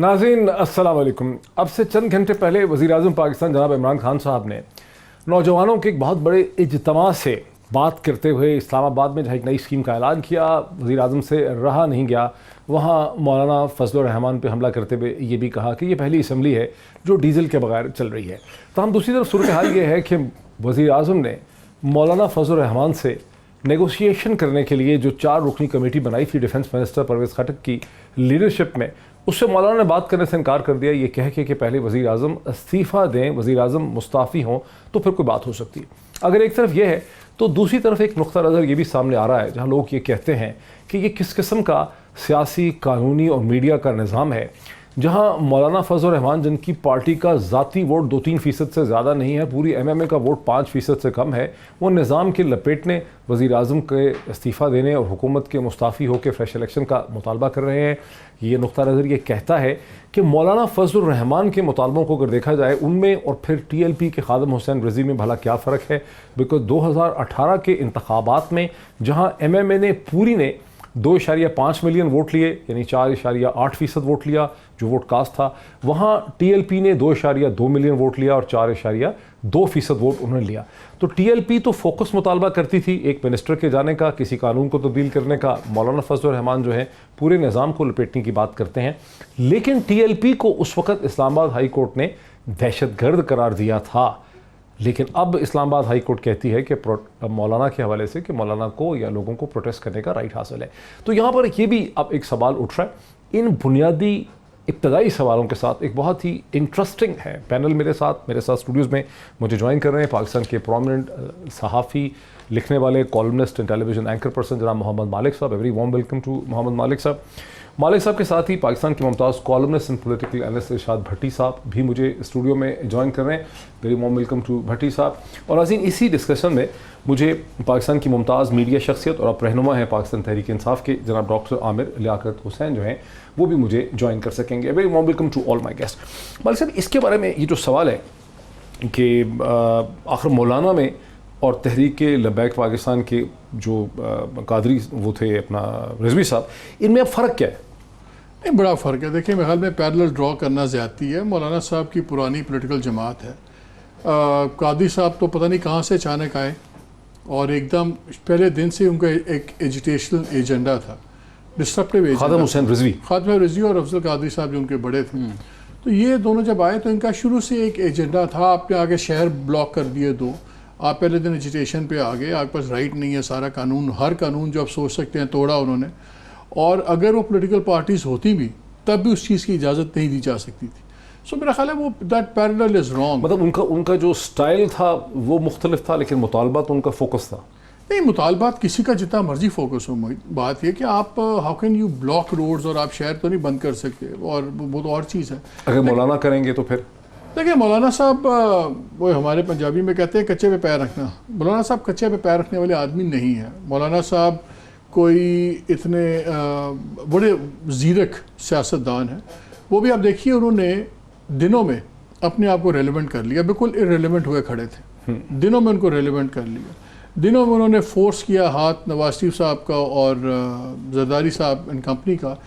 नाज़रीन अस्सलाम वालेकुम। अब से चंद घंटे पहले वज़ीर-ए-आज़म पाकिस्तान जनाब इमरान खान साहब ने नौजवानों के एक बहुत बड़े इज्तिमा से बात करते हुए इस्लामाबाद में जहाँ एक नई स्कीम का ऐलान किया, वज़ीर-ए-आज़म से रहा नहीं गया, वहाँ मौलाना फजलुर रहमान पे हमला करते हुए ये भी कहा कि ये पहली असम्बली है जो डीज़ल के बगैर चल रही है। तो हम दूसरी तरफ सूरत हाल ये है कि वज़ीर-ए-आज़म ने मौलाना फजलुर रहमान से नेगोशिएशन करने के लिए जो 4 रुकनी कमेटी बनाई थी डिफेंस मिनिस्टर परवेज़ खटक की लीडरशिप में, उससे मौलाना ने बात करने से इनकार कर दिया, ये कह के कि पहले वज़ीर-ए-आज़म इस्तीफ़ा दें, वज़ीर-ए-आज़म मुस्ताफ़ी हों तो फिर कोई बात हो सकती है। अगर एक तरफ ये है तो दूसरी तरफ एक नुक्ता नज़र ये भी सामने आ रहा है जहाँ लोग ये कहते हैं कि ये किस किस्म का सियासी, कानूनी और मीडिया का निज़ाम है जहाँ मौलाना फजलुर रहमान जिनकी पार्टी का ज़ाती वोट 2-3% से ज़्यादा नहीं है, पूरी MMA का वोट 5% से कम है, वो निज़ाम के लपेटने, वज़ीर-ए-आज़म के इस्तीफ़ा देने और हुकूमत के मुस्ताफ़ी होकर फ्रेश इलेक्शन का मुतालबा कर रहे हैं। ये नुक्ता नज़र ये कहता है कि मौलाना फजलुर रहमान के मुतालबों को अगर देखा जाए उनमें और फिर TLP के खादिम हुसैन रिज़वी में भला क्या फ़र्क है। बिकॉज 2018 के इंतखाबात में जहाँ MMA ने पूरी ने 2.5 मिलियन वोट लिए, यानी 4.8% वोट लिया जो वोट कास्ट था, वहाँ TLP ने 2.2 मिलियन वोट लिया और 4.2% वोट उन्होंने लिया। तो TLP तो फोकस मुतालबा करती थी एक मिनिस्टर के जाने का, किसी कानून को तब्दील करने का। मौलाना फजलुर रहमान जो है पूरे निज़ाम को लपेटने की बात करते हैं, लेकिन TLP को उस वक़्त इस्लामाबाद हाई कोर्ट ने दहशतगर्द करार दिया था। लेकिन अब इस्लामाबाद हाई कोर्ट कहती है कि मौलाना के हवाले से कि मौलाना को या लोगों को प्रोटेस्ट करने का राइट हासिल है। तो यहाँ पर ये भी अब एक सवाल उठ रहा है। इन बुनियादी इब्तदाई सवालों के साथ एक बहुत ही इंटरेस्टिंग है पैनल मेरे साथ स्टूडियोज़ में मुझे ज्वाइन कर रहे हैं पाकिस्तान के प्रोमिनेंट सहाफ़ी, लिखने वाले, columnist and television anchor person जनाब मोहम्मद मालिक साहब। Very warm welcome to Mohammad Malik साहब। मालिक साहब के साथ ही पाकिस्तान के मुमताज़ columnist and political analyst Irshad Bhatti साहब भी मुझे स्टूडियो में ज्वाइन कर रहे हैं। Very warm welcome to Bhatti साहब। और नाज़रीन, इसी डिस्कशन में मुझे पाकिस्तान की मुमताज़ मीडिया शख्सियत और अब रहनुमा है पाकिस्तान तहरीक इंसाफ के जनाब डॉक्टर आमिर लियाकत हुसैन जो हैं वो भी मुझे ज्वाइन कर सकेंगे। Very warm welcome to all my guest. मालिक साहब, इसके बारे में ये जो सवाल है कि आखिर मौलाना में और तहरीक लब्बैक पाकिस्तान के जो कादरी वो थे अपना रिजवी साहब, इनमें अब फ़र्क क्या है? नहीं, बड़ा फ़र्क है। देखिए, मेरे ख्याल में पैरेलल ड्रॉ करना ज़्यादती है। मौलाना साहब की पुरानी पॉलिटिकल जमात है। कादरी साहब तो पता नहीं कहाँ से अचानक आए और एकदम पहले दिन से उनका एक एजुटेशनल एजेंडा था, डिस्ट्रप्टिव एजेंडा। खादिम हुसैन रिजवी और अफजल कादरी साहब जो उनके बड़े थे, तो ये दोनों जब आए तो इनका शुरू से एक एजेंडा था। आपने आगे शहर ब्लॉक कर दिए दो, आप पहले दिन एजुटेशन पे आ गए, आपके पास राइट नहीं है, सारा कानून, हर कानून जो आप सोच सकते हैं तोड़ा उन्होंने। और अगर वो पॉलिटिकल पार्टीज़ होती भी तब भी उस चीज़ की इजाज़त नहीं दी जा सकती थी। सो मेरा ख्याल है वो दैट पैरेलल इज़ रॉन्ग। मतलब उनका जो स्टाइल था वो मुख्तलिफ था, लेकिन मुतालबा तो उनका फोकस था। नहीं, मुतालबात किसी का जितना मर्जी फोकस हो, बात यह कि आप how can you block roads, और आप शहर तो नहीं बंद कर सकते, और वो तो और चीज़ है। अगर मौलाना करेंगे तो फिर देखिए, मौलाना साहब वो हमारे पंजाबी में कहते हैं कच्चे पे पैर रखना। मौलाना साहब कच्चे पे पैर रखने वाले आदमी नहीं है। मौलाना साहब कोई इतने बड़े ज़ीरक सियासतदान हैं। वो भी आप देखिए, उन्होंने दिनों में अपने आप को रेलेवेंट कर लिया, बिल्कुल इरेलेवेंट हुए खड़े थे, दिनों में उनको रेलेवेंट कर लिया। दिनों में उन्होंने फोर्स किया हाथ नवाज शरीफ साहब का और जरदारी साहब एंड कंपनी का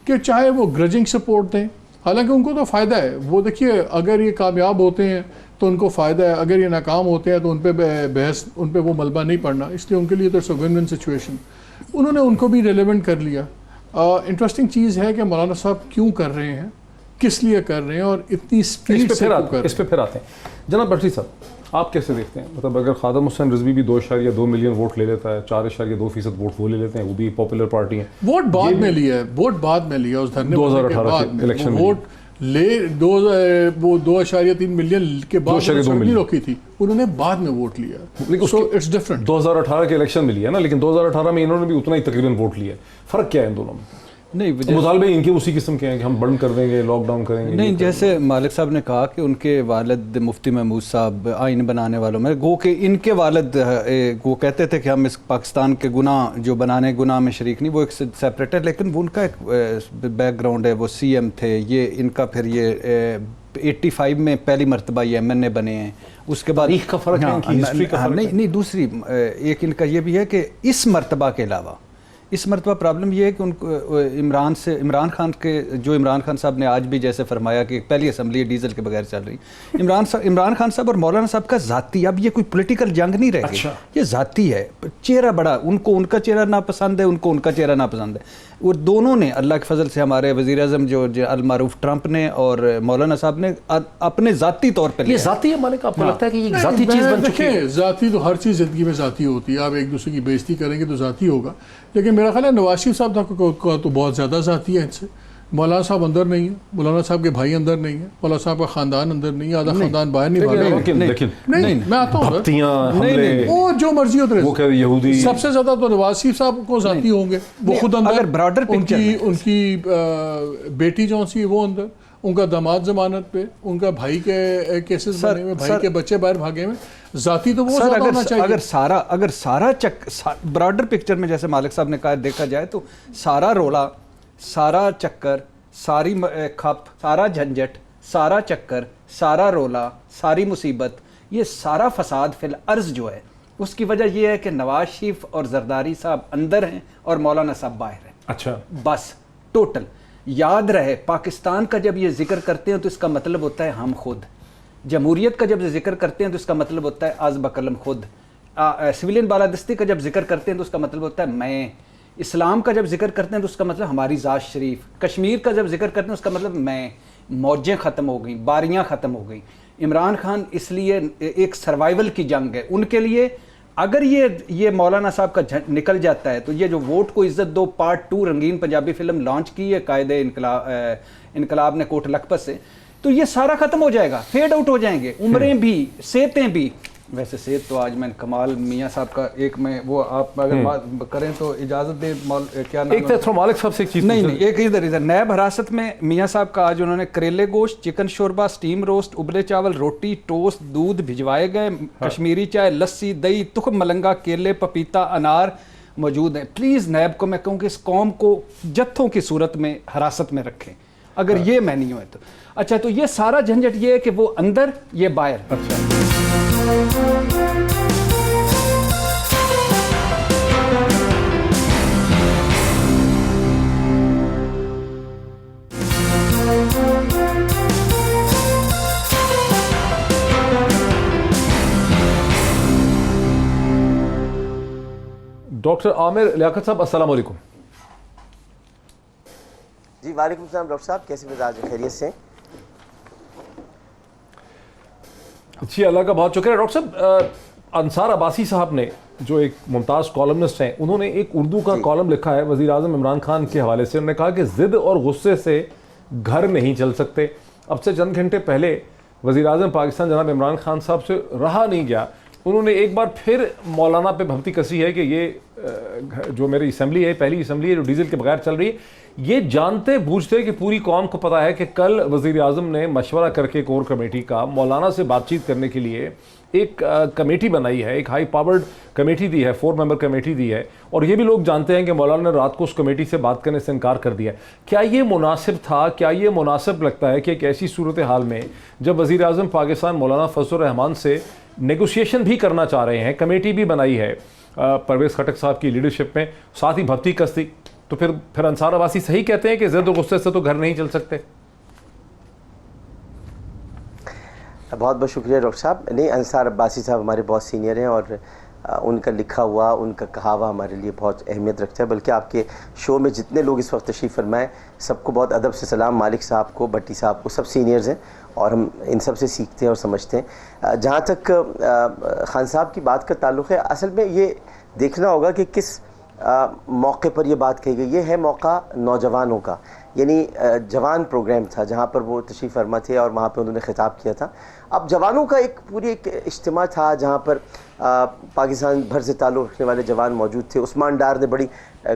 कि चाहे वो ग्रजिंग सपोर्ट दें, हालांकि उनको तो फ़ायदा है। वो देखिए, अगर ये कामयाब होते हैं तो उनको फ़ायदा है, अगर ये नाकाम होते हैं तो उन पर बहस, उन पर वो मलबा नहीं पड़ना, इसलिए उनके लिए तो it's a win win situation. उन्होंने उनको भी रेलेवेंट कर लिया। इंटरेस्टिंग चीज़ है कि मौलाना साहब क्यों कर रहे हैं, किस लिए कर रहे हैं और इतनी स्पीड से इस पे फिर आते हैं। जनाब भट्टी साहब, आप कैसे देखते हैं? मतलब अगर खादिम हुसैन रिजवी भी 2.2 मिलियन वोट ले लेता है, 4.2% वोट वो ले लेते हैं, वो भी पॉपुलर पार्टी है। वोट बाद में लिया है, वोट बाद में लिया, उस धरने 2018 के इलेक्शन में वोट ले 2.3 मिलियन के बाद नहीं रोकी थी, उन्होंने बाद में वोट लिया। So it's different. 2018 के इलेक्शन में लिया ना, लेकिन 2018 में इन्होंने भी उतना ही तकरीबन वोट लिया। फ़र्क क्या है इन दोनों में? नहीं, मुतालबे इनके उसी किस्म के हैं कि हम बंद कर देंगे, लॉकडाउन करेंगे। नहीं, जैसे मालिक साहब ने कहा कि उनके वालिद मुफ्ती महमूद साहब आइन बनाने वालों में गो के इनके वालिद वो कहते थे कि हम इस पाकिस्तान के गुनाह जो बनाने गुनाह में शरीक नहीं, वो एक सेपरेट है, लेकिन वो उनका एक बैकग्राउंड है, वो CM थे, ये इनका फिर ये 85 में पहली मरतबा ये MNA बने हैं। उसके बाद का फ़र्क है, हिस्ट्री का फ़र्क है। नहीं, दूसरी एक इनका ये भी है कि इस मरतबा के अलावा इस मरतबा प्रॉब्लम ये है कि उनको इमरान खान साहब ने आज भी जैसे फरमाया कि पहली असम्बली डीजल के बगैर चल रही, इमरान खान साहब और मौलाना साहब का ज़ाती, अब ये कोई पॉलिटिकल जंग नहीं रह गई। अच्छा। ये ज़ाती है, चेहरा बड़ा, उनको उनका चेहरा नापसंद है, उनको उनका चेहरा नापसंद है। वो दोनों ने अल्लाह के फजल से, हमारे वज़ीर आज़म जो अल-मारूफ ट्रंप ने और मौलाना साहब ने अपने ज़ाती तौर पर ये ज़ाती है मालिक, आपको लगता है कि ये ज़ाती चीज़ बन चुकी है? ज़ाती तो हर चीज़ ज़िंदगी में ज़ाती होती है, आप एक दूसरे की बेइज्जती करेंगे तो ज़ाती होगा, लेकिन मेरा ख्याल है नवाज शरीफ साहब का तो बहुत ज़्यादा ज़ाती है इनसे। मौलाना साहब अंदर नहीं है, मौलाना साहब के भाई अंदर नहीं है, मौलाना साहब का खानदान अंदर नहीं है, आधा खानदान बाहर नहीं भागा। नहीं, मैं आता हूँ, वो जो मर्जी होते रहे, सबसे ज्यादा तो नवाज शरीफ साहब को ज़ाती होंगे, वो खुद अंदर, ब्रॉडर उनकी बेटी जो सी वो अंदर, उनका दामाद जमानत पे, उनका भाई के केसेस बने हुए, भाई के बच्चे बाहर भागे में, ज़ाती तो वो सर होना चाहिए। अगर सारा ब्रॉडर पिक्चर में जैसे मालिक साहब ने कहा देखा जाए तो सारा रोला, सारा चक्कर, सारी खप, सारा झंझट, सारा चक्कर, सारा रोला, सारी मुसीबत, ये सारा फसाद फिल अर्ज जो है, उसकी वजह यह है कि नवाज शरीफ और जरदारी साहब अंदर हैं और मौलाना साहब बाहर हैं। अच्छा, बस टोटल याद रहे, पाकिस्तान का जब ये जिक्र करते हैं तो इसका मतलब होता है हम खुद, जमहूरियत का जब जिक्र करते हैं तो इसका मतलब होता है आज बकलम खुद, सिविलियन बालादस्ती का जब जिक्र करते हैं तो उसका मतलब होता है मैं, इस्लाम का जब जिक्र करते हैं तो उसका मतलब हमारी ज़ात शरीफ, कश्मीर का जब जिक्र करते हैं उसका मतलब मैं, मौजें ख़त्म हो गई, बारियाँ ख़त्म हो गई। इमरान खान इसलिए एक सर्वाइवल की जंग है उनके लिए। अगर ये मौलाना साहब का निकल जाता है तो ये जो वोट को इज्जत दो पार्ट 2 रंगीन पंजाबी फिल्म लॉन्च की है कायदे इनकलाब ने कोट लखपत से, तो ये सारा ख़त्म हो जाएगा, फेड आउट हो जाएंगे, उम्रें भी, सेहतें भी। वैसे सेहत तो आज मैं कमाल मियाँ साहब का एक में वो आप अगर बात करें तो इजाज़त दे, क्या नाम एक तो मालिक साहब से एक चीज़ नहीं, एक ही दरीज़ है। नैब हिरासत में मियाँ साहब का आज उन्होंने करेले गोश्त, चिकन शोरबा, स्टीम रोस्ट, उबले चावल, रोटी, टोस्ट, दूध भिजवाए गए, कश्मीरी चाय, लस्सी, दही, तुख मलंगा, केले, पपीता, अनार मौजूद है। प्लीज़ नैब को मैं कहूँ कि इस कौम को जत्थों की सूरत में हिरासत में रखें, अगर ये मेन्यू है तो। अच्छा, तो ये सारा झंझट ये है कि वो अंदर, ये बाहर। अच्छा, डॉक्टर आमिर लियाकत साहब, अस्सलाम वालेकुम। जी वालेकुम सलाम डॉक्टर साहब, कैसे मिजाज, खैरियत से? जी अल्लाह का बहुत शुक्र है। डॉक्टर साहब, अंसार अब्बासी साहब ने जो एक मुमताज़ कॉलमनिस्ट हैं, उन्होंने एक उर्दू का कॉलम लिखा है वज़ीर आज़म इमरान खान के हवाले से। उन्होंने कहा कि ज़िद और गुस्से से घर नहीं चल सकते। अब से चंद घंटे पहले वज़ीर आज़म पाकिस्तान जनाब इमरान खान साहब से रहा नहीं गया, उन्होंने एक बार फिर मौलाना पे भभती कसी है कि ये जो मेरी असम्बली है, पहली असम्बली है जो डीजल के बगैर चल रही है, ये जानते बूझते कि पूरी कौम को पता है कि कल वज़ीर आज़म ने मशवरा करके कोर कमेटी का मौलाना से बातचीत करने के लिए एक कमेटी बनाई है, एक हाई पावर्ड कमेटी दी है, 4 मेंबर कमेटी दी है, और ये भी लोग जानते हैं कि मौलाना ने रात को उस कमेटी से बात करने से इनकार कर दिया। क्या ये मुनासिब था? क्या ये मुनासिब लगता है कि एक ऐसी सूरत हाल में जब वज़ीर आज़म पाकिस्तान मौलाना फजलुर रहमान से नेगोशिएशन भी करना चाह रहे हैं, कमेटी भी बनाई है परवेज़ खटक साहब की लीडरशिप में, साथ ही भर्ती कसती, तो फिर अंसार अब्बासी सही कहते हैं कि ज़िद और गुस्से से तो घर नहीं चल सकते? बहुत बहुत शुक्रिया डॉक्टर साहब। नहीं, अंसार अब्बासी साहब हमारे बहुत सीनियर हैं और उनका लिखा हुआ, उनका कहा हुआ हमारे लिए बहुत अहमियत रखता है। बल्कि आपके शो में जितने लोग इस वक्त तशरीफ़ फरमाएँ, सबको बहुत अदब से सलाम। मालिक साहब को, भट्टी साहब को, सब सीनियर्स हैं और हम इन सब से सीखते हैं और समझते हैं। जहाँ तक खान साहब की बात का ताल्लुक़ है, असल में ये देखना होगा कि किस मौके पर ये बात कही गई। ये है मौका नौजवानों का, यानी जवान प्रोग्राम था जहाँ पर वो तशरीफ़ फरमा थे और वहाँ पर उन्होंने खिताब किया था। अब जवानों का एक इज्तिमा था जहाँ पर पाकिस्तान भर से ताल्लुक़ रखने वाले जवान मौजूद थे। उस्मान डार ने बड़ी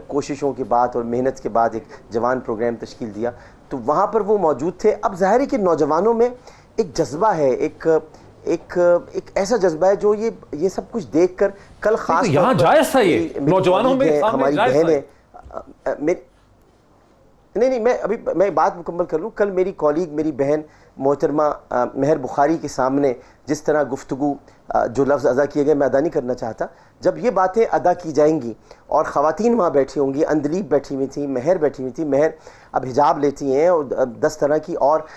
कोशिशों के बाद और मेहनत के बाद एक जवान प्रोग्राम तश्कील दिया, तो वहाँ पर वो मौजूद थे। अब ज़ाहिर है कि नौजवानों में एक जज्बा है, एक ऐसा जज्बा है जो ये सब कुछ देखकर कल खास यहाँ जायज़ था, ये नौजवानों में हमारी बहन है, नहीं, मैं बात मुकम्मल कर लूँ। कल मेरी कॉलीग, मेरी बहन मोहतरमा महर बुखारी के सामने जिस तरह गुफ्तगू जो लफ्ज़ अदा किए गए, मैं अदा नहीं करना चाहता। जब ये बातें अदा की जाएंगी और ख़वातीन वहाँ बैठी होंगी, अंदलीब बैठी हुई थी, महर बैठी हुई थी, महर अब हिजाब लेती हैं और 10 तरह की और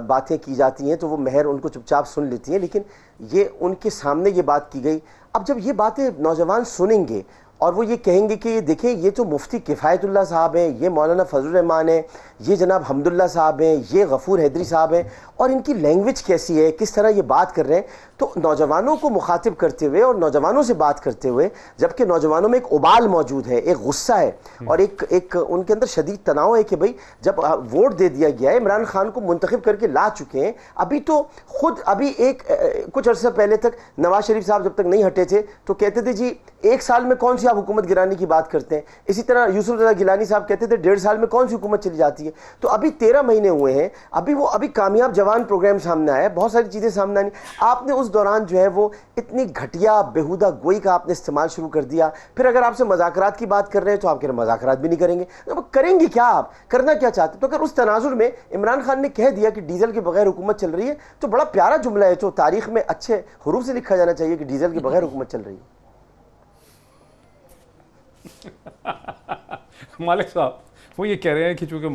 बातें की जाती हैं, तो वो महर उनको चुपचाप सुन लेती हैं, लेकिन ये उनके सामने ये बात की गई। अब जब ये बातें नौजवान सुनेंगे और वो ये कहेंगे कि देखें, ये तो मुफ्ती किफ़ायतुल्लाह साहब हैं, ये मौलाना फजलुर रहमान हैं, ये जनाब हमदुल्ला साहब हैं, ये गफूर हैदरी साहब हैं, और इनकी लैंग्वेज कैसी है, किस तरह ये बात कर रहे हैं। तो नौजवानों को मुखातिब करते हुए और नौजवानों से बात करते हुए, जबकि नौजवानों में एक उबाल मौजूद है, एक गुस्सा है और एक उनके अंदर शदीद तनाव है कि भाई जब वोट दे दिया गया है, इमरान खान को मुंतखब करके ला चुके हैं, अभी तो खुद अभी कुछ अर्सा पहले तक नवाज शरीफ साहब जब तक नहीं हटे थे तो कहते थे जी 1 साल में कौन सी आप हुकूमत गिराने की बात करते हैं। इसी तरह यूसुफ रज़ा गिलानी साहब कहते थे 1.5 साल में कौन सी हुकूमत चली जाती है। तो अभी 13 महीने हुए हैं, अभी कामयाब जवान प्रोग्राम सामने आया, बहुत सारी चीज़ें सामने आई। आपने उस दौरान जो है वो इतनी घटिया बेहुदा गोई का आपने इस्तेमाल शुरू कर दिया। फिर अगर आपसे मज़ाकरात की बात कर रहे हैं तो आप कह रहे मज़ाकरात भी नहीं करेंगे, तो करेंगे क्या, आप करना क्या चाहते? तो अगर उस तनाजुर में इमरान खान ने कह दिया कि डीजल के बगैर हुकूमत चल रही है, तो बड़ा प्यारा जुमला है जो तारीख में अच्छे हुरूफ से लिखा जाना चाहिए कि डीजल के बगैर हुकूमत चल रही है। मालिक साहब वो ये कह रहे हैं कि चूँकि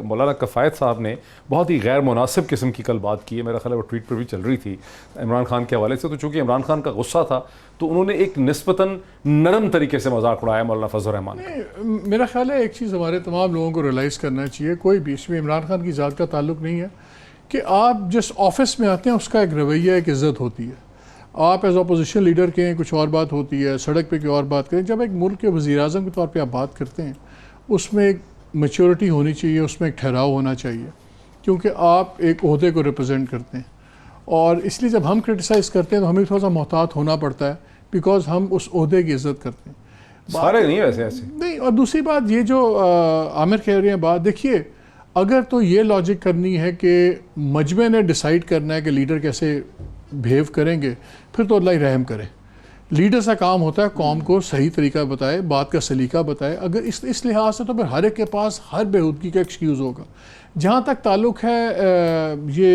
मौलाना कफ़ायत साहब ने बहुत ही गैर मुनासिब किस्म की कल बात की है, मेरा ख्याल है वो ट्वीट पर भी चल रही थी इमरान खान के हवाले से, तो चूँकि इमरान खान का गुस्सा था तो उन्होंने एक निस्बतन नरम तरीके से मजाक उड़ाया मौलाना फजल रहमान का। मेरा ख्याल है एक चीज़ हमारे तमाम लोगों को रियलाइज़ करना चाहिए, कोई बीच में इमरान खान की ज़ात का ताल्लुक नहीं है कि आप जिस ऑफिस में आते हैं उसका एक रवैया, एक इज़्ज़त होती है। आप एज अपोजिशन लीडर के कुछ और बात होती है, सड़क पे कोई और बात करें। जब एक मुल्क के वज़ीर-ए-आज़म के तौर पे आप बात करते हैं, उसमें एक मैच्योरिटी होनी चाहिए, उसमें एक ठहराव होना चाहिए, क्योंकि आप एक ओहदे को रिप्रेजेंट करते हैं। और इसलिए जब हम क्रिटिसाइज़ करते हैं तो हमें थोड़ा सा मोहतात होना पड़ता है, बिकॉज हम उस ओहदे की इज़्ज़त करते हैं। सारे नहीं वैसे ऐसे नहीं। और दूसरी बात ये जो आमिर कह रहे हैं बात, देखिए अगर तो ये लॉजिक करनी है कि मजमे ने डिसाइड करना है कि लीडर कैसे बिहेव करेंगे, फिर तो अल्लाह ही रहम करे। लीडर का काम होता है कौम को सही तरीका बताए, बात का सलीका बताए। अगर इस लिहाज से तो फिर हर एक के पास हर बेहूदगी का एक्सक्यूज़ होगा। जहाँ तक ताल्लुक़ है ये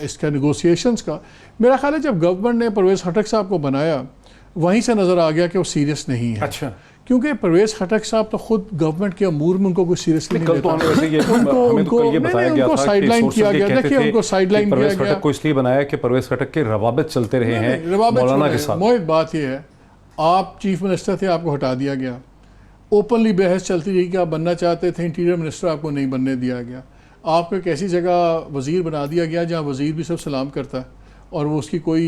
इसका नेगोशिएशंस का, मेरा ख्याल है जब गवर्नमेंट ने परवेज़ खटक साहब को बनाया वहीं से नज़र आ गया कि वो सीरियस नहीं है। अच्छा, क्योंकि परवेज़ खटक साहब तो खुद गवर्नमेंट के अमूर में उनको कोई सीरियसली नहीं लेता। उनको साइडलाइन किया गया। देखिए उनको साइडलाइन किया गया को इसलिए बनाया कि परवेज़ खटक के रवाबित चलते रहे हैं मौलाना के साथ। मोहित बात ये है, आप चीफ मिनिस्टर थे, आपको हटा दिया गया, ओपनली बहस चलती रही कि आप बनना चाहते थे इंटीरियर मिनिस्टर, आपको नहीं बनने दिया गया। आपको एक ऐसी जगह वजीर बना दिया गया जहाँ वजीर भी सब सलाम करता है और वो उसकी कोई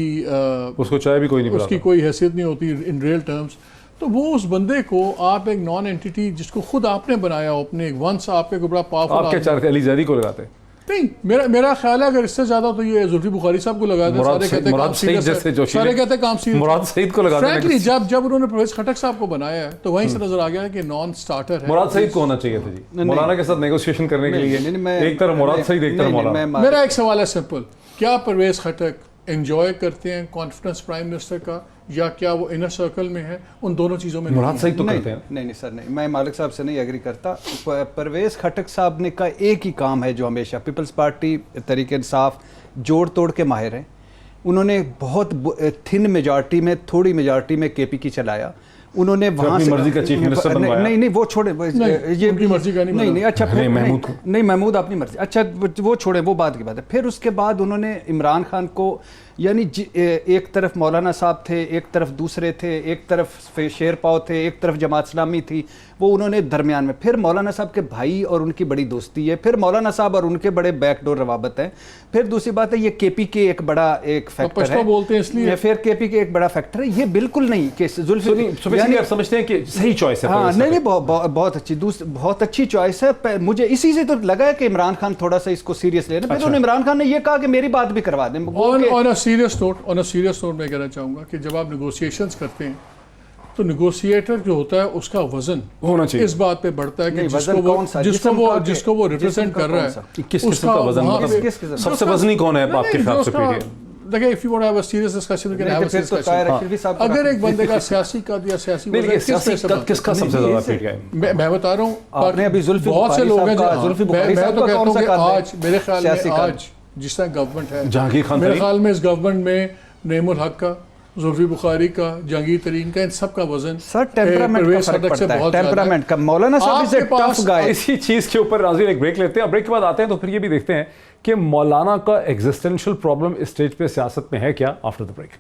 उसको चाय भी कोई नहीं, उसकी कोई हैसियत नहीं होती इन रियल टर्म्स। तो वो उस बंदे को आप एक नॉन एंटिटी जिसको खुद आपने बनाया, अपने एक वंश आपके को बड़ा पावरफुल, आपके चार अली जैदी को लगाते नहीं। मेरा ख्याल है अगर इससे ज्यादा तो ये जुल्फी बुखारी साहब को लगा दे, सारे कहते मुराद सईद जैसे जोशी, सारे कहते काम सीरियस, मुराद सईद को लगाते फ्रैंकली जब उन्होंने परवेज़ खटक साहब को बनाया है तो वहीं से नजर आ गया है कि नॉन स्टार्टर है। मुराद सईद को होना चाहिए था जी मौलाना के साथ नेगोशिएशन करने के लिए। एक तरफ मुराद सईद, एक तरफ मौलाना। मेरा एक सवाल है सिंपल, क्या परवेज़ खटक एंजॉय करते हैं कॉन्फिडेंस प्राइम मिनिस्टर का, या क्या वो इनर सर्कल में है? उन दोनों चीज़ों में मुराद सईद तो करते हैं। नहीं सर, नहीं, मैं मालिक साहब से नहीं एग्री करता। परवेज़ खटक साहब ने का एक ही काम है जो हमेशा पीपल्स पार्टी तरीके इंसाफ जोड़ तोड़ के माहिर हैं। उन्होंने बहुत थिन मेजॉरिटी में, थोड़ी मेजॉरिटी में केपी की चलाया। उन्होंने वहाँ से मर्जी का चीफ मिनिस्टर बनवाया। नहीं वो छोड़े, ये उनकी मर्जी का नहीं अच्छा, नहीं महमूद अपनी मर्जी, अच्छा वो छोड़े, वो बात की बात है। फिर उसके बाद उन्होंने इमरान खान को, यानी एक तरफ मौलाना साहब थे, एक तरफ दूसरे थे, एक तरफ शेरपाव थे, एक तरफ जमात इस्लामी थी, वो उन्होंने दरमियान में। फिर मौलाना साहब के भाई और उनकी बड़ी दोस्ती है, फिर मौलाना साहब और उनके बड़े बैकडोर रवाबत हैं। फिर दूसरी बात है ये केपी के एक बड़ा एक फैक्टर है, बोलते हैं इसलिए फिर केपी के एक बड़ा फैक्टर है। ये बिल्कुल नहीं कि जुल्फी आप समझते हैं कि सही चॉइस है। हाँ नहीं, बहुत अच्छी, बहुत अच्छी चॉइस है। मुझे इसी से तो लगा है कि इमरान खान थोड़ा सा इसको सीरियस लेना। फिर उन्होंने इमरान खान ने ये कहा कि मेरी बात भी करवा दें। ऑन अ सीरियस नोट मैं कहना चाहूँगा कि जब आप नेगोशिएशंस करते हैं तो नेगोशिएटर जो होता है उसका वजन होना चाहिए, इस बात पे बढ़ता है कि जिसको वो रिप्रेजेंट कर रहा है किस किस्म का वजन, मतलब सबसे वजनी कौन है आपके ख्याल से? देखिए if you want to have a serious discussion we can have a serious discussion. अगर एक बंदे का सियासी कद या सियासी किसका सबसे ज्यादा पीट गया? मैं बता रहा हूँ, आपने अभी जुल्फी बहुत से लोग हैं जुल्फी मैं बुखारी तो साहब का कहता कौन हूँ सा कि कद है? आज मेरे ख्याल सियासी में कद। आज जिस तरह गवर्नमेंट है, जहांगीर खान मेरे तरीन। ख्याल में इस गवर्नमेंट में नईमुल हक का, जुल्फी बुखारी का, जहांगीर तरीन का, इन सब का वजन सर टेम्परामेंट का फर्क पड़ता है, टेम्परामेंट का। मौलाना साहब इज ए टफ गाय। इसी चीज के ऊपर नाज़रीन एक ब्रेक लेते हैं, ब्रेक के बाद आते हैं तो फिर ये भी देखते हैं कि मौलाना का एग्जिस्टेंशियल प्रॉब्लम इस स्टेज पे सियासत में है क्या। After the break.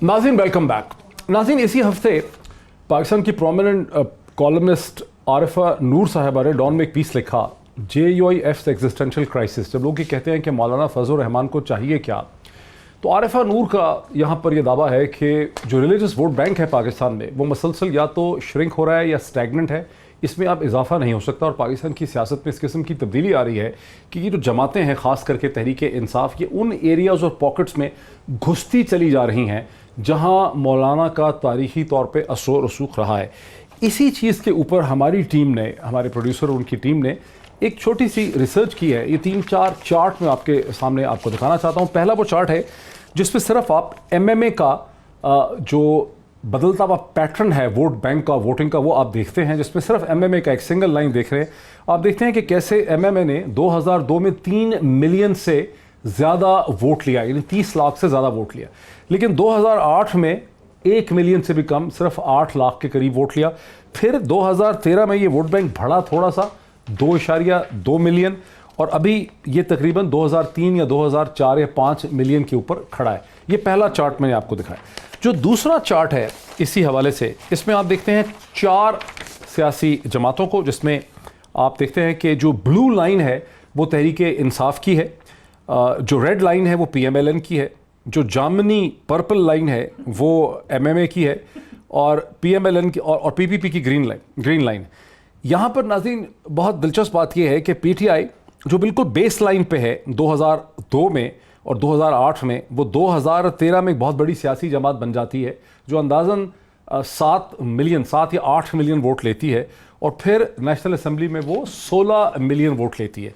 नाज़रीन वेलकम बैक। नाज़रीन इसी हफ्ते पाकिस्तान की प्रोमिनेंट कॉलमिस्ट आरिफा नूर साहिबा ने डॉन में एक पीस लिखा, JUIF's एग्जिस्टेंशियल क्राइसिस। जब लोग ये कहते हैं कि मौलाना फजल रहमान को चाहिए क्या, तो आरिफा नूर का यहाँ पर यह दावा है कि जो रिलीजियस वोट बैंक है पाकिस्तान में वो मसलसल या तो श्रिंक हो रहा है या स्टैगनेंट है, इसमें अब इजाफा नहीं हो सकता। और पाकिस्तान की सियासत में इस किस्म की तब्दीली आ रही है कि ये जो जमातें हैं, ख़ास करके तहरीक इंसाफ, ये उन एरियाज़ और पॉकेट्स में घुसती चली जा रही हैं जहां मौलाना का तारीख़ी तौर पे असर और रसूख रहा है। इसी चीज़ के ऊपर हमारी टीम ने, हमारे प्रोड्यूसर और उनकी टीम ने एक छोटी सी रिसर्च की है। ये 3-4 चार्ट में आपके सामने आपको दिखाना चाहता हूँ। पहला वो चार्ट है जिसमें सिर्फ आप MMA का जो बदलता हुआ पैटर्न है वोट बैंक का, वोटिंग का, वो आप देखते हैं, जिसमें सिर्फ MMA का एक सिंगल लाइन देख रहे हैं। आप देखते हैं कि कैसे MMA ने 2002 में 3 मिलियन से ज़्यादा वोट लिया, यानी 30 लाख से ज़्यादा वोट लिया। लेकिन 2008 में 1 मिलियन से भी कम, सिर्फ 8 लाख के करीब वोट लिया। फिर 2013 में ये वोट बैंक बढ़ा थोड़ा सा, 2.2 मिलियन, और अभी ये तकरीबन 2003 या 2004 या 5 मिलियन के ऊपर खड़ा है। ये पहला चार्ट मैंने आपको दिखाया। जो दूसरा चार्ट है इसी हवाले से, इसमें आप देखते हैं 4 सियासी जमातों को, जिसमें आप देखते हैं कि जो ब्लू लाइन है वो तहरीक इंसाफ की है, जो रेड लाइन है वो PMLN की है, जो जामनी पर्पल लाइन है वो MMA की है, और PMLN की और PPP की ग्रीन लाइन। यहाँ पर नाज़रीन बहुत दिलचस्प बात यह है कि PTI जो बिल्कुल बेस लाइन पे है 2002 में और 2008 में, वो 2013 में एक बहुत बड़ी सियासी जमात बन जाती है जो अंदाज़न 7 या 8 मिलियन वोट लेती है, और फिर नेशनल असेंबली में वो 16 मिलियन वोट लेती है।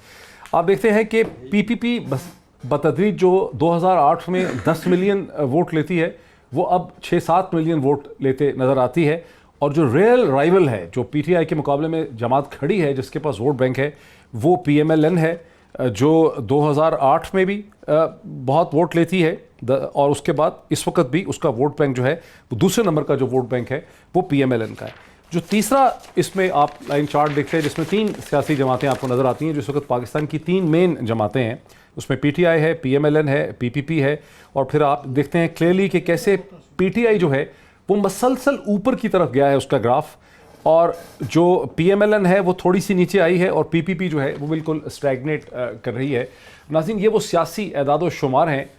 आप देखते हैं कि PPP बतदरीज जो 2008 में 10 मिलियन वोट लेती है, वो अब 6-7 मिलियन वोट लेते नज़र आती है। और जो रियल राइवल है, जो PTI के मुकाबले में जमात खड़ी है जिसके पास वोट बैंक है, वो PMLN है, जो 2008 में भी बहुत वोट लेती है, और उसके बाद इस वक्त भी उसका वोट बैंक जो है वो दूसरे नंबर का जो वोट बैंक है वो PMLN का है। जो तीसरा इसमें आप लाइन चार्ट देखते हैं जिसमें 3 सियासी जमातें आपको नज़र आती हैं, जो इस वक्त पाकिस्तान की 3 मेन जमातें हैं, उसमें PTI है, PMLN है, PPP है, और फिर आप देखते हैं क्लियरली कि कैसे PTI जो है वो मसलसल ऊपर की तरफ गया है उसका ग्राफ, और जो PMLN है वो थोड़ी सी नीचे आई है, और PPP जो है वो बिल्कुल स्टैगनेट कर रही है। नाज़रीन ये वो सियासी एदाद व शुमार हैं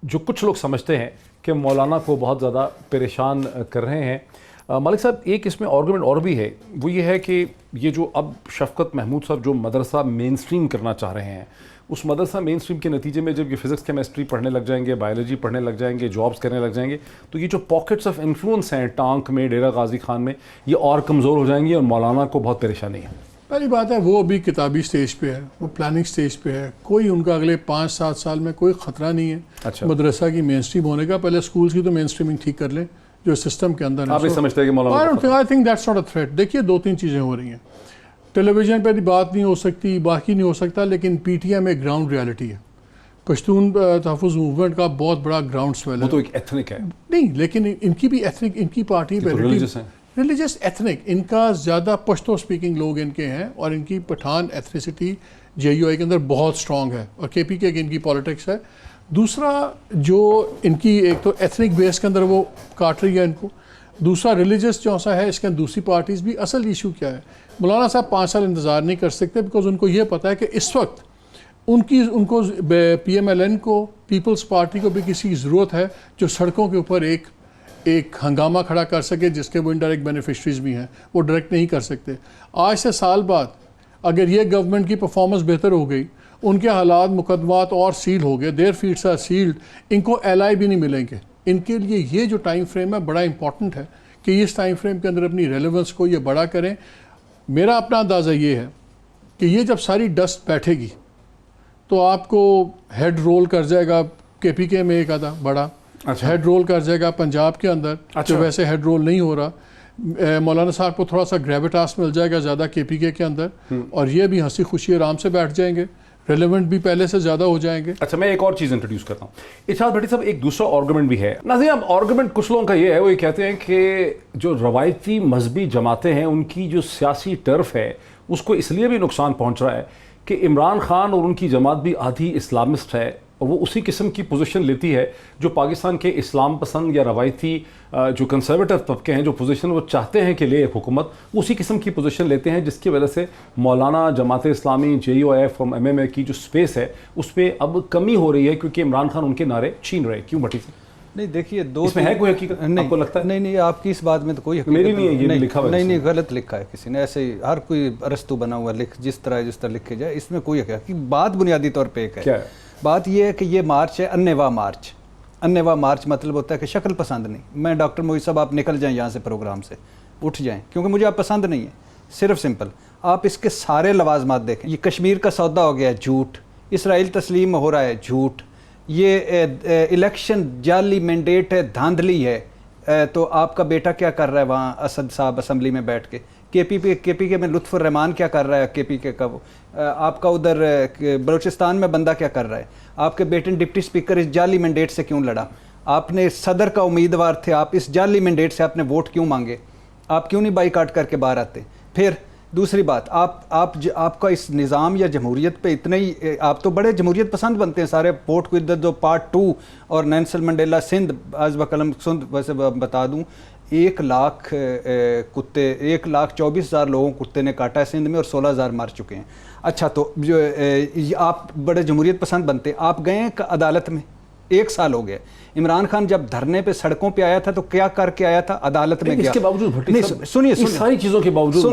जो कुछ लोग समझते हैं कि मौलाना को बहुत ज़्यादा परेशान कर रहे हैं। मलिक साहब, एक इसमें आर्गूमेंट और भी है, वो ये है कि ये जो अब शफकत महमूद साहब जो मदरसा मेन स्ट्रीम करना चाह रहे हैं, उस मदरसा मेन स्ट्रीम के नतीजे में जब ये फिज़िक्स केमिस्ट्री पढ़ने लग जाएंगे, बायोलॉजी पढ़ने लग जाएंगे, जॉब्स करने लग जाएंगे, तो ये जो पॉकेट्स ऑफ इन्फ्लुएंस हैं टांक में, डेरा गाजी खान में, ये और कमज़ोर हो जाएंगी और मौलाना को बहुत परेशानी है। पहली बात है वो अभी किताबी स्टेज पे है, वो प्लानिंग स्टेज पे है, कोई उनका अगले 5-7 साल में कोई ख़तरा नहीं है। अच्छा। मदरसा की मेन स्ट्रीम होने का, पहले स्कूल्स की तो मेन स्ट्रीमिंग ठीक कर लें जो सिस्टम के अंदर है। आप नहीं समझते कि मौलाना? I think that's not a threat. देखिए 2-3 चीज़ें हो रही हैं, टेलीविज़न पे भी बात नहीं हो सकती, बाकी नहीं हो सकता, लेकिन PTI में ग्राउंड रियलिटी है। पश्तून तहफ़्फ़ुज़ मूवमेंट का बहुत बड़ा ग्राउंड स्वेल है। वो तो एक एथनिक है नहीं, लेकिन इनकी भी एथनिक, इनकी पार्टी रिलीजियस एथनिक, इनका ज़्यादा पश्तो स्पीकिंग लोग इनके हैं, और इनकी पठान एथनिसिटी JUI के अंदर बहुत स्ट्रॉन्ग है, और KPK की इनकी पॉलिटिक्स है। दूसरा जो इनकी एक तो एथनिक बेस के अंदर वो काट रही है इनको, दूसरा रिलीजियस चौंसा है इसके अंदर दूसरी पार्टीज़ भी। असल इशू क्या है, मौलाना साहब 5 साल इंतज़ार नहीं कर सकते, बिकॉज उनको ये पता है कि इस वक्त उनको PMLN को, पीपल्स पार्टी को भी किसी ज़रूरत है जो सड़कों के ऊपर एक हंगामा खड़ा कर सके जिसके वो इनडायरेक्ट बेनिफिशरीज भी हैं, वो डायरेक्ट नहीं कर सकते। आज से साल बाद अगर ये गवर्नमेंट की परफॉर्मेंस बेहतर हो गई, उनके हालात मुकदमात और सील हो गए, देयर फील्ड्स आर सील्ड, इनको LI भी नहीं मिलेंगे। इनके लिए ये जो टाइम फ्रेम है बड़ा इंपॉर्टेंट है कि इस टाइम फ्रेम के अंदर अपनी रेलेवेंस को ये बड़ा करें। मेरा अपना अंदाज़ा ये है कि ये जब सारी डस्ट बैठेगी तो आपको हेड रोल कर जाएगा KPK में एक आधा बड़ा, अच्छा। हेड रोल कर जाएगा पंजाब के अंदर, अच्छा। जो वैसे हेड रोल नहीं हो रहा। मौलाना साहब को थोड़ा सा ग्रेविटास मिल जाएगा ज़्यादा KPK के अंदर, और ये भी हंसी खुशी आराम से बैठ जाएंगे, रेलेवेंट भी पहले से ज़्यादा हो जाएंगे। अच्छा, मैं एक और चीज़ इंट्रोड्यूस करता हूँ। इरशाद भट्टी साहब, एक दूसरा आर्गुमेंट भी है। नाज़रीन, अब आर्गुमेंट कुछ लोगों का ये है, वो ये कहते हैं कि जो रवायती मजहबी जमातें हैं उनकी जो सियासी टर्फ है उसको इसलिए भी नुकसान पहुँच रहा है कि इमरान खान और उनकी जमात भी आधी इस्लामिस्ट है, और वो उसी किस्म की पोजीशन लेती है जो पाकिस्तान के इस्लाम पसंद या रवायती जो कंसर्वेटिव तबके हैं, जो पोजीशन वो चाहते हैं कि ले हुकूमत, उसी किस्म की पोजीशन लेते हैं, जिसकी वजह से मौलाना, जमात इस्लामी, JUIF और MMA की जो स्पेस है उस पर अब कमी हो रही है, क्योंकि इमरान खान उनके नारे छीन रहे हैं। क्यों भट्टी साहब? नहीं, देखिए, दो इसमें है कोई हकीकत आपको लगता है? नहीं, आपकी इस बात में तो कोई हकीकत मेरी नहीं है, ये लिखा हुआ है। नहीं, गलत लिखा है किसी ने, ऐसे ही हर कोई अरस्तु बना हुआ लिख जिस तरह लिखे जाए, इसमें कोई हकीकत। बात बुनियादी तौर पे एक है, क्या है? बात ये है कि ये मार्च है अन्नेवा मार्च। अन्नेवा मार्च मतलब होता है कि शक्ल पसंद नहीं। मैं डॉक्टर मोहित साहब, आप निकल जाएं यहाँ से, प्रोग्राम से उठ जाएं, क्योंकि मुझे आप पसंद नहीं है, सिर्फ सिंपल। आप इसके सारे लवाजमात देखें। ये कश्मीर का सौदा हो गया, झूठ। इसराइल तस्लीम हो रहा है, झूठ। ये इलेक्शन जाली मैंडेट है, धांधली है। तो आपका बेटा क्या कर रहा है वहाँ असद साहब असम्बली में बैठ के? KPK में लुत्फुर रहमान क्या कर रहा है KPK का? वो आपका उधर बलूचिस्तान में बंदा क्या कर रहा है? आपके बेटे डिप्टी स्पीकर इस जाली मैंडेट से क्यों लड़ा? आपने सदर का उम्मीदवार थे, आप इस जाली मैंडेट से आपने वोट क्यों मांगे? आप क्यों नहीं बाईकाट करके बाहर आते? फिर दूसरी बात, आपका इस निज़ाम या जमहूरियत पे इतने ही, आप तो बड़े जमहूरियत पसंद बनते हैं सारे। पोर्ट को इधर जो पार्ट 2 और नेल्सन मंडेला सिंध आज बकलम सुंद, वैसे बता दूं 1 लाख कुत्ते, 1,24,000 लोगों कुत्ते ने काटा है सिंध में, और 16,000 मार चुके हैं। अच्छा, तो जो आप बड़े जमहूरियत पसंद बनते, आप गए हैं अदालत में? 1 साल हो गया। इमरान खान जब धरने पे सड़कों पे आया था तो क्या करके आया था? अदालत में गया। इसके बावजूद भट्टी साहब, सुनिए, सारी चीजों के बावजूद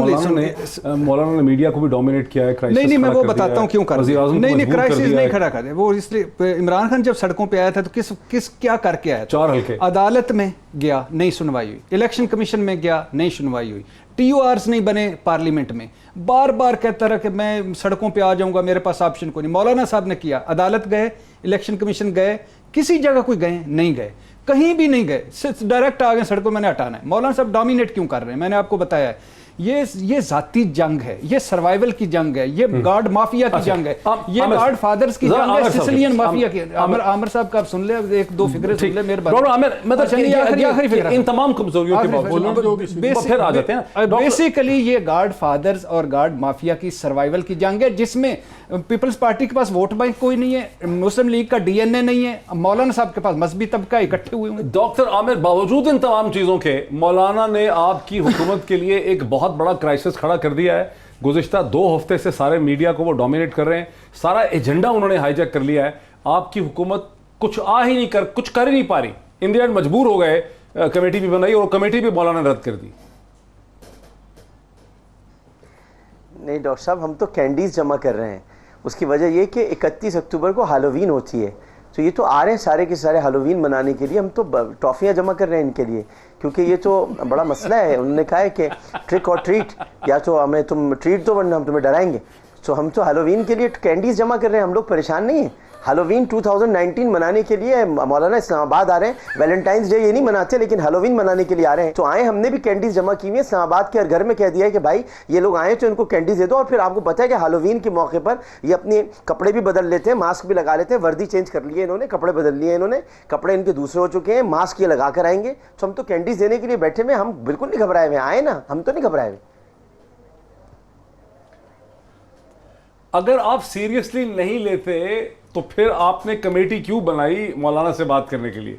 मौलाना ने मीडिया को भी डोमिनेट किया है। नहीं, मैं वो बताता हूँ क्यों कर दिया। नहीं, क्राइसिस नहीं खड़ा कर दिया वो, इसलिए इमरान खान जब सड़कों पे आया था तो किस क्या करके आया था? 4 हल्के। अदालत में गया, नहीं सुनवाई हुई। इलेक्शन कमीशन में गया, नहीं सुनवाई हुई। TORs नहीं बने पार्लियामेंट में। बार बार कहता रहा कि मैं सड़कों पे आ जाऊंगा, मेरे पास ऑप्शन को नहीं। मौलाना साहब ने किया, अदालत गए, इलेक्शन कमीशन गए, किसी जगह कोई गए नहीं गए, कहीं भी नहीं गए, सिर्फ डायरेक्ट आ गए सड़कों, मैंने हटाना है। मौलाना साहब डोमिनेट क्यों कर रहे हैं? मैंने आपको बताया है, ये जाती जंग है, ये सर्वाइवल की जंग है, ये गार्ड माफिया की जंग है, ये गार्ड फादर्स की जंग है, सिसिलियन माफिया की। आमिर साहब का आप सुन ले, 1-2 फिक्रे सुन ले मेरे बारे में। इन तमाम कमजोरियों के बावजूद फिर आ जाते हैं। बेसिकली ये गार्ड फादर्स और गार्ड माफिया की सर्वाइवल की जंग है, जिसमें पीपल्स पार्टी के पास वोट बैंक कोई नहीं है, मुस्लिम लीग का DNA नहीं है, मौलाना साहब के पास मजहबी तबका इकट्ठे हुए हैं। डॉक्टर आमिर, बावजूद इन तमाम चीजों के मौलाना ने आपकी हुकूमत के लिए एक बहुत बड़ा क्राइसिस खड़ा कर दिया है। गुज़िश्ता 2 हफ्ते से सारे मीडिया को वो डोमिनेट कर रहे हैं, सारा एजेंडा उन्होंने हाईजैक कर लिया है। आपकी हुकूमत कुछ कुछ कर ही नहीं पा रही। इन द एंड मजबूर हो गए, कमेटी भी बनाई और कमेटी भी मौलाना ने रद्द कर दी। नहीं डॉक्टर साहब, हम तो कैंडीज जमा कर रहे हैं। उसकी वजह ये कि 31 अक्टूबर को हैलोवीन होती है, तो ये तो आ रहे हैं सारे के सारे हैलोवीन मनाने के लिए। हम तो टॉफ़ियाँ जमा कर रहे हैं इनके लिए, क्योंकि ये तो बड़ा मसला है। उन्होंने कहा है कि ट्रिक और ट्रीट, या तो हमें तुम ट्रीट दो वरना हम तुम्हें डराएंगे। तो हम तो हैलोवीन के लिए कैंडीज जमा कर रहे हैं, हम लोग परेशान नहीं हैं। हैलोवीन 2019 मनाने के लिए मौलाना इस्लामाबाद आ रहे हैं। वैलेंटाइंस डे ये नहीं मनाते, लेकिन हैलोवीन मनाने के लिए आ रहे हैं। तो आए, हमने भी कैंडीज जमा की हुई है। इस्लामाबाद के हर घर में कह दिया है कि भाई ये लोग आए तो इनको कैंडीज दे दो। और फिर आपको पता है कि हैलोवीन के मौके पर ये अपने कपड़े भी बदल लेते हैं, मास्क भी लगा लेते हैं। वर्दी चेंज कर लिए इन्होंने, कपड़े बदल लिए इन्होंने, कपड़े इनके दूसरे हो चुके हैं, मास्क ये लगा कर आएंगे। तो हम तो कैंडीज देने के लिए बैठे हुए, हम बिल्कुल नहीं घबराए हुए। आए ना, हम तो नहीं घबराए हुए। अगर आप सीरियसली नहीं लेते तो फिर आपने कमेटी क्यों बनाई मौलाना से बात करने के लिए?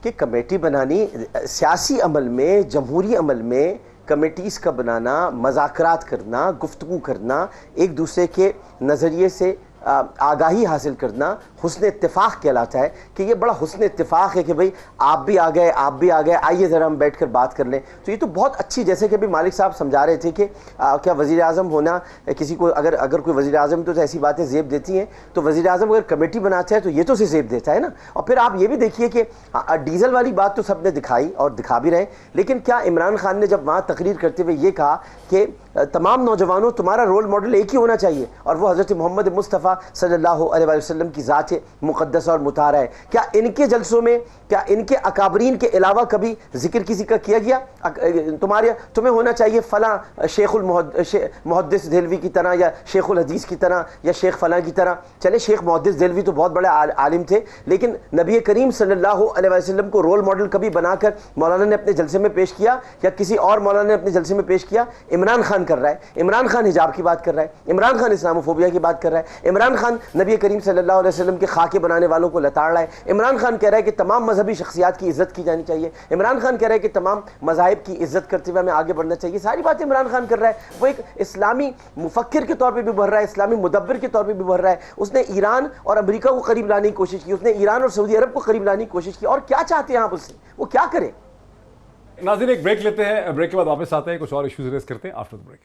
कि कमेटी बनानी सियासी अमल में, जमहूरी अमल में कमेटीज़ का बनाना, मज़ाकरात करना, गुफ्तगू करना, एक दूसरे के नज़रिए से आगाही हासिल करना हुस्न इत्तेफाक कहलाता है कि ये बड़ा हुस्न इत्तेफाक है कि भाई आप भी आ गए, आप भी आ गए, आइए ज़रा हम बैठ कर बात कर लें। तो ये तो बहुत अच्छी, जैसे कि अभी मालिक साहब समझा रहे थे कि क्या वज़ीर आज़म होना किसी को, अगर कोई वज़ीर आज़म तो ऐसी बातें ज़ेब देती हैं, तो वज़ीर आज़म अगर कमेटी बनाता है तो ये तो उसे ज़ेब देता है ना। और फिर आप ये भी देखिए कि डीज़ल वाली बात तो सब ने दिखाई और दिखा भी रहे, लेकिन क्या इमरान खान ने जब वहाँ तकरीर करते हुए ये कहा कि तमाम नौजवानों तुम्हारा रोल मॉडल एक ही होना चाहिए और वो हज़रत मोहम्मद मुस्तफ़ा सल्लल्लाहु अलैहि वसल्लम की ज़ात मुक़द्दस और मुताहरा है। क्या इनके जलसों में, क्या इनके अकाबरीन के अलावा कभी जिक्र किसी का किया गया? तुम्हें होना चाहिए फ़लाँ शेखुल मुहद्दिस देहलवी की तरह या शेखुल हदीस की तरह या शेख फ़लाँ की तरह। चले शेख मुहद्दिस देहलवी तो बहुत बड़े आलिम थे, लेकिन नबी करीम सल्लल्लाहु अलैहि वसल्लम को रोल मॉडल कभी बनाकर मौलाना ने अपने जलसे में पेश किया या किसी और मौलाना ने अपने जलसे में पेश किया? इमरान खान कर रहा है, इमरान खान हिजाब की बात कर रहा है, इमरान खान इस्लामोफोबिया की बात कर रहा है, इमरान खान नबी करीम सल्लल्लाहु अलैहि वसल्लम के खाके बनाने वालों को लताड़ रहा है, इमरान खान कह रहा है कि तमाम मजहबी शख्सियात की इज्जत की जानी चाहिए, इमरान खान कह रहा है कि तमाम मज़ाहिब की इज्जत करते हुए हमें आगे बढ़ना चाहिए। सारी बातें इमरान खान कर रहा है। वो एक इस्लामी मुफक्किर के तौर पर भी उभर रहा है, इस्लामी मुदब्बिर के तौर पर भी उभर रहा है। उसने ईरान और अमेरिका को करीब लाने की कोशिश की, उसने ईरान और सऊदी अरब को करीब लाने की कोशिश की। और क्या चाहते हैं आप उससे? वो क्या करें? नाज़रीन एक ब्रेक लेते हैं, ब्रेक के बाद वापस आते हैं, कुछ और इश्यूज रेस करते हैं आफ्टर द ब्रेक।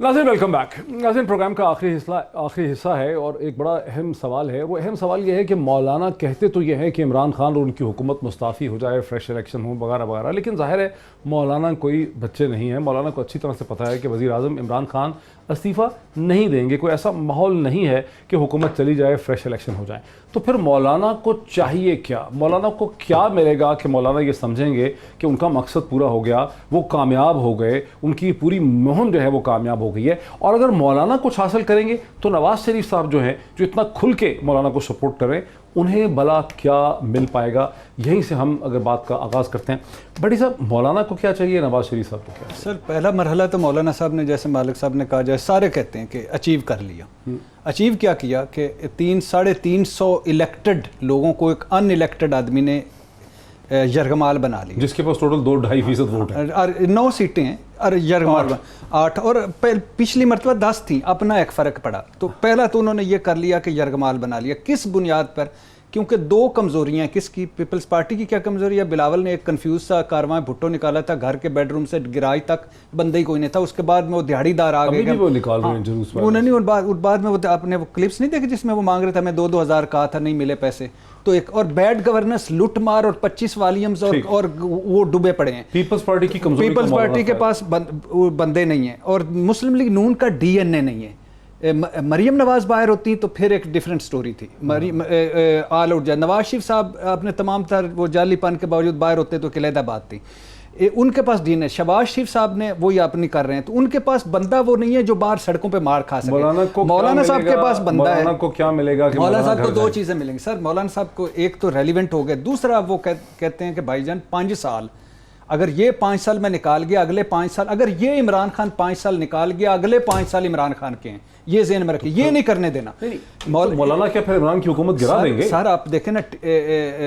नाज़रीन वेलकम बैक। नाज़रीन प्रोग्राम का आखिरी हिस्सा है और एक बड़ा अहम सवाल है। वो अहम सवाल ये है कि मौलाना कहते तो ये है कि इमरान खान और उनकी हुकूमत मुस्ताफ़ी हो जाए, फ्रेश इलेक्शन हो वगैरह वगैरह, लेकिन ज़ाहिर है मौलाना कोई बच्चे नहीं है। मौलाना को अच्छी तरह से पता है कि वज़ीर आज़म इमरान खान इस्तीफ़ा नहीं देंगे, कोई ऐसा माहौल नहीं है कि हुकूमत चली जाए, फ्रेश इलेक्शन हो जाए। तो फिर मौलाना को चाहिए क्या? मौलाना को क्या मिलेगा कि मौलाना ये समझेंगे कि उनका मकसद पूरा हो गया, वो कामयाब हो गए, उनकी पूरी मुहिम जो है वो कामयाब हो गई है? और अगर मौलाना कुछ हासिल करेंगे तो नवाज शरीफ साहब जो हैं, जो इतना खुल के मौलाना को सपोर्ट करें, उन्हें भला क्या मिल पाएगा? यहीं से हम अगर बात का आगाज़ करते हैं। बड़ी साहब, मौलाना को क्या चाहिए, नवाज शरीफ साहब को क्या? सर पहला मरहला तो मौलाना साहब ने, जैसे मालिक साहब ने कहा, जैसे सारे कहते हैं कि अचीव कर लिया। अचीव क्या किया कि 300-350 इलेक्टेड लोगों को एक अनइलेक्टेड आदमी ने यरगमाल बना ली, जिसके पास टोटल 2-2.5% वोट है और 9 सीटें हैं और यरगमाल 8 और पिछली मरतबा 10 थी, अपना एक फ़र्क पड़ा। तो पहला तो उन्होंने ये कर लिया कि यरगमाल बना लिया। किस बुनियाद पर? क्योंकि 2 कमज़ोरियाँ हैं। किसकी? पीपल्स पार्टी की क्या कमज़ोरी है? बिलावल ने एक कन्फ्यूज सा कारवां भुट्टो निकाला था, घर के बेडरूम से गिराई तक बंदे ही कोई नहीं था। उसके बाद में वो दिहाड़ीदार आ गए, वो निकाल रहे हैं जुलूस वाले। उन्होंने उन बाद में वो आपने वो क्लिप्स नहीं देखे जिसमें वो मांग रहे थे, मैं 2-2 हज़ार कहा था, नहीं मिले पैसे। तो एक और बैड गवर्नेंस, लूट मार और 25 वॉल्यूम्स और वो डूबे पड़े हैं। पीपल्स पार्टी की कमजोरी, पीपल्स पार्टी के पास बंदे नहीं हैं और मुस्लिम लीग नून का डीएनए नहीं है। मरियम नवाज बाहर होती तो फिर एक डिफरेंट स्टोरी थी, आल आउट जाए। नवाज शरीफ साहब अपने तमाम तर वो जालीपन के बावजूद बाहर होते तो अलहदा बात थी। उनके पास डीएनए, शहबाज शरीफ साहब ने वो ये अपनी कर रहे हैं, तो उनके पास बंदा वो नहीं है जो बाहर सड़कों पे मार खा सके। मौलाना साहब के पास बंदा है। को क्या मिलेगा? मौलाना साहब को 2 चीज़ें मिलेंगी सर। मौलाना साहब को एक तो रेलिवेंट हो गए, दूसरा वो कहते हैं कि भाईजान 5 साल, अगर ये 5 साल में निकाल गया, अगले 5 साल, अगर ये इमरान खान 5 साल निकाल गया, अगले 5 साल इमरान खान के हैं, ये ज़हन में रखिए, ये नहीं करने देना। मौलाना क्या फिर इमरान की हुकूमत गिरा देंगे? सर आप देखें ना,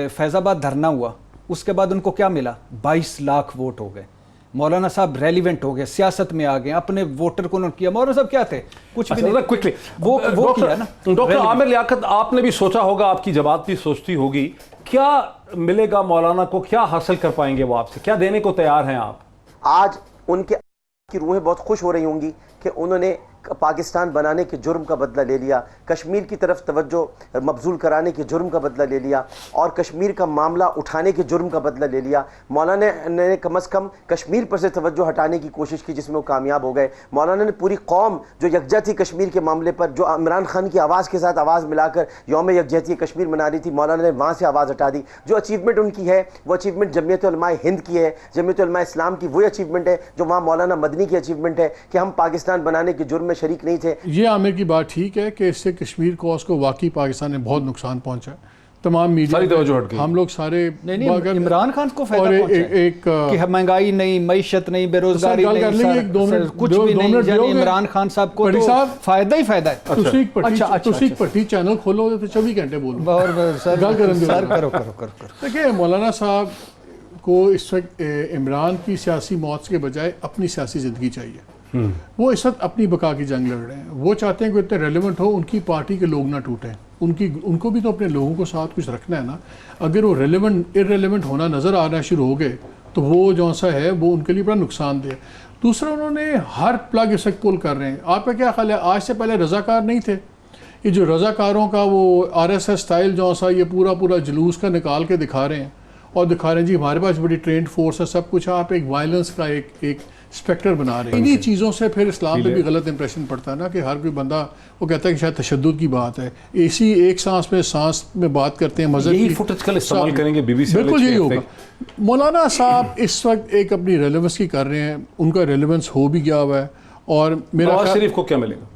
फैजाबाद धरना हुआ, उसके बाद उनको क्या मिला? 22 लाख वोट हो गए। मौलाना साहब रेलिवेंट हो गए, सियासत में आ गए, अपने वोटर को उन्होंने किया। मौलाना साहब क्या थे? कुछ भी नहीं। क्विकली वो किया ना। डॉक्टर आमिर लियाकत, आपने भी सोचा होगा, आपकी जमात भी सोचती होगी, क्या मिलेगा मौलाना को? क्या हासिल कर पाएंगे वो आपसे? क्या देने को तैयार हैं आप? आज उनके की रूहें बहुत खुश हो रही होंगी कि उन्होंने पाकिस्तान बनाने के जुर्म का बदला ले लिया, कश्मीर की तरफ तवज्जो मबजूल कराने के जुर्म का बदला ले लिया और कश्मीर का मामला उठाने के जुर्म का बदला ले लिया। मौलाना ने कम अज़ कम कश्मीर पर से तवज्जो हटाने की कोशिश की जिसमें वो कामयाब हो गए। मौलाना ने पूरी कौम जो यकजा थी कश्मीर के मामले पर, जो इमरान खान की आवाज़ के साथ आवाज़ मिलाकर यौम यकजहती कश्मीर मना रही थी, मौलाना ने वहाँ से आवाज़ हटा दी। जो अचीवमेंट उनकी है वो अचीवमेंट जमीयत उलमा हिंद की है, जमीयत उलमा इस्लाम की वही अचीवमेंट है जो वहाँ मौलाना मदनी की अचीवमेंट है कि हम पाकिस्तान बनाने के जुर्म में शरीक नहीं थे। ये आमिर की बात ठीक है कि इससे कश्मीर कॉज को वाकई पाकिस्तान में बहुत नुकसान पहुंचा। तमाम मीडिया सारी तवज्जो हट गई। हम लोग सारे नहीं, इमरान खान को फायदा और पहुंचा है एक कि महंगाई नहीं, मईशत नहीं, बेरोजगारी सर, नहीं, सर, एक दो मिनट, कुछ दो भी नहीं, मिनट यानी दियोगे? इमरान खान साहब को पट्टी तो साहब, फायदा ही फायदा है। ਤੁਸੀਂ ਇੱਕ ਪੱਟੀ अच्छा, अच्छा, ਤੁਸੀਂ ਇੱਕ अच्छा। ਪੱਟੀ चैनल खोलोगे तो 24 घंटे बोलो। और सर गल करन दो। सर करो करो करो करो। देखिए मौलाना साहब को इस वक्त इमरान की सियासी मौत के बजाय अपनी सियासी ज़िंदगी चाहिए। वो इस वक्त अपनी बका की जंग लड़ रहे हैं। वो चाहते हैं कि इतने रेलिवेंट हो, उनकी पार्टी के लोग ना टूटें, उनको भी तो अपने लोगों को साथ कुछ रखना है ना। अगर वो रेलिवेंट इरेलीवेंट होना नज़र आना शुरू हो गए तो वो जो सा है वो उनके लिए बड़ा नुकसानदेह। दूसरा, उन्होंने हर प्लग इस वक्त पुल कर रहे हैं। आपका क्या ख्याल है, आज से पहले रज़ाकार नहीं थे? ये जो रज़ाकारों का वो RSS स्टाइल जो सा ये पूरा जुलूस का निकाल के दिखा रहे हैं और दिखा रहे हैं जी हमारे पास बड़ी ट्रेंड फोर्स है, सब कुछ। आप एक वायलेंस का एक स्पेक्टर बना रहे हैं। इन्हीं चीज़ों से फिर इस्लाम पे भी गलत इंप्रेशन पड़ता है ना कि हर कोई बंदा वो कहता है कि शायद तशद्दुद की बात है। इसी एक सांस में बात करते हैं मज़हब यही की। फुटेज कल इस्तेमाल करेंगे BBC वाले बिल्कुल यही 6 होगा। हफ्ते। मौलाना साहब इस वक्त एक अपनी रेलेवेंस की कर रहे हैं, उनका रेलेवेंस हो भी गया हुआ है। और मेरा नवाज शरीफ को क्या मिलेगा?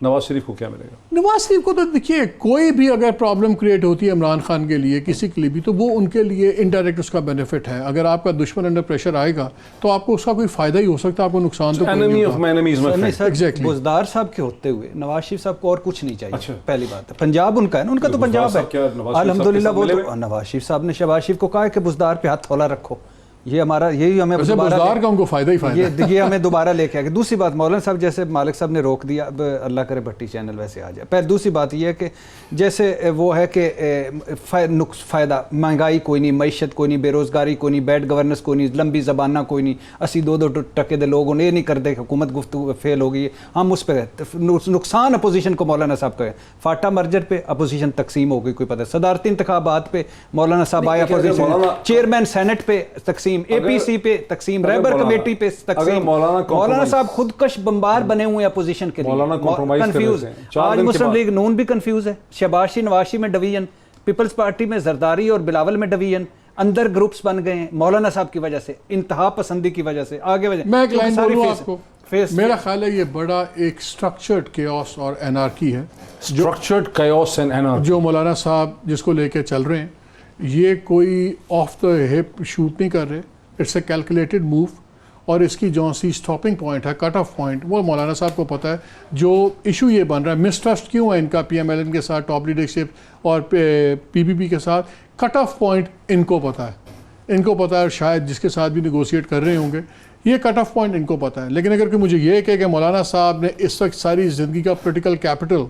नवाज शरीफ को क्या मिलेगा? नवाज शरीफ को तो देखिए, कोई भी अगर प्रॉब्लम क्रिएट होती है इमरान खान के लिए, किसी के लिए भी, तो वो उनके लिए इनडायरेक्ट उसका बेनिफिट है। अगर आपका दुश्मन अंडर प्रेशर आएगा तो आपको उसका कोई फायदा ही हो सकता है, आपको नुकसान तो कोई नहीं एनिमी ऑफ होगा। माय एनिमी इज माय नहीं फ्रेंड। Sir, Exactly. बुज़दार साहब के होते हुए नवाज शरीफ साहब को और कुछ नहीं चाहिए। अच्छा। पहली बात है, पंजाब उनका है ना, उनका तो बुज़दार पंजाब साहब क्या है नवाज शरीफ साहब के अल्हम्दुलिल्लाह। साथ वो मिले तो हुए? नवाज शरीफ साहब ने शहबाज शरीफ को कहा है कि बुज़दार पे हाथ थोड़ा रखो। ये हमारा यही हमें वैसे दोबारा बुज़दार का उनको फायदा ही फायदा है। ये हमें दोबारा लेके आएगा। दूसरी बात, मौलाना साहब जैसे मालिक साहब ने रोक दिया, अब अल्लाह करे भट्टी चैनल वैसे आ जाए। पहले दूसरी बात ये है कि जैसे वो है कि फ़ायदा, महंगाई कोई नहीं, मईशत कोई नहीं, बेरोज़गारी कोई नहीं, बैड गवर्नेंस कोई नहीं, लंबी ज़बाना कोई नहीं, 80-2 टके दे लोग उन्हें नहीं करते, हुकूमत गुफ्तगू फेल हो गई है, हम उस पर नुकसान अपोजिशन को मौलाना साहब का है। फाटा मर्जर पे अपोजिशन तकसीम हो गई, कोई पता है, सदारती इंतखाबात पे मौलाना साहब आए अपोजिशन, चेयरमैन सेनेट पे तकसीम, APC पे तकसीम, रहबर कमेटी पे तकसीम। मौलाना साहब खुदकश बम्बार बने हुए अपोजिशन के लिए, मौलाना compromise कर कंफ्यूज रहे थे। 4 आज दिन के मुस्लिम बाद। लीग नून भी कंफ्यूज है, शहबाशी नवाशी में डिवीजन, पीपल्स पार्टी में जरदारी और बिलावल में डिवीजन, अंदर ग्रुप्स बन गए हैं मौलाना साहब की वजह से, इंतहा पसंदी की वजह से, आगे वजह। मैं एक लाइन सारी बोलूं फेस- आपको, फेस- मेरा ख्याल है ये बड़ा एक स्ट्रक्चर्ड केओस और एनार्की है स्ट्रक्चर्ड chaos एंड एनार्की। जो मौलाना साहब जिसको लेके चल रहे हैं। ये कोई ऑफ द हिप शूट नहीं कर रहे, इट्स ए कैलकुलेटेड मूव। और इसकी जो सी स्टॉपिंग पॉइंट है, कट ऑफ पॉइंट, वो मौलाना साहब को पता है। जो इशू ये बन रहा है, मिसट्रस्ट क्यों है इनका PMLN के साथ, टॉप लीडरशिप और PPP के साथ, कट ऑफ पॉइंट इनको पता है। इनको पता है, शायद जिसके साथ भी निगोशिएट कर रहे होंगे, ये कट ऑफ पॉइंट इनको पता है। लेकिन अगर कोई मुझे ये कहे कि मौलाना साहब ने इस वक्त सारी ज़िंदगी का पोलिटिकल कैपिटल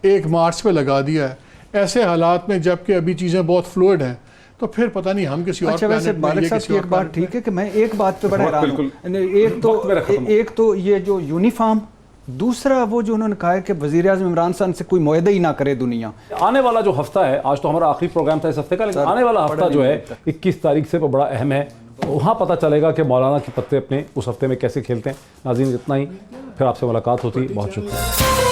1 मार्च पे लगा दिया है, ऐसे हालात में जबकि अभी चीज़ें बहुत फ्लूइड हैं, तो फिर पता नहीं हम किसी और अच्छा, वैसे planet में, मालिक ये साहब किसी की और एक बात planet ठीक है कि मैं एक बात पे बड़ा बहुत हैरान हूं। बिल्कुल। एक तो ये जो यूनिफॉर्म, दूसरा वो जो उन्होंने कहा है कि वज़ीर आज़म इमरान खान से कोई मुआहदा ही ना करे दुनिया। आने वाला जो हफ्ता है, आज तो हमारा आखिरी प्रोग्राम था इस हफ्ते का, लेकिन आने वाला हफ्ता जो है 21 तारीख से वो बड़ा अहम है। वहाँ पता चलेगा कि मौलाना के पत्ते अपने उस हफ्ते में कैसे खेलते हैं। नाज़रीन, इतना ही, फिर आपसे मुलाकात होती है। बहुत शुक्रिया।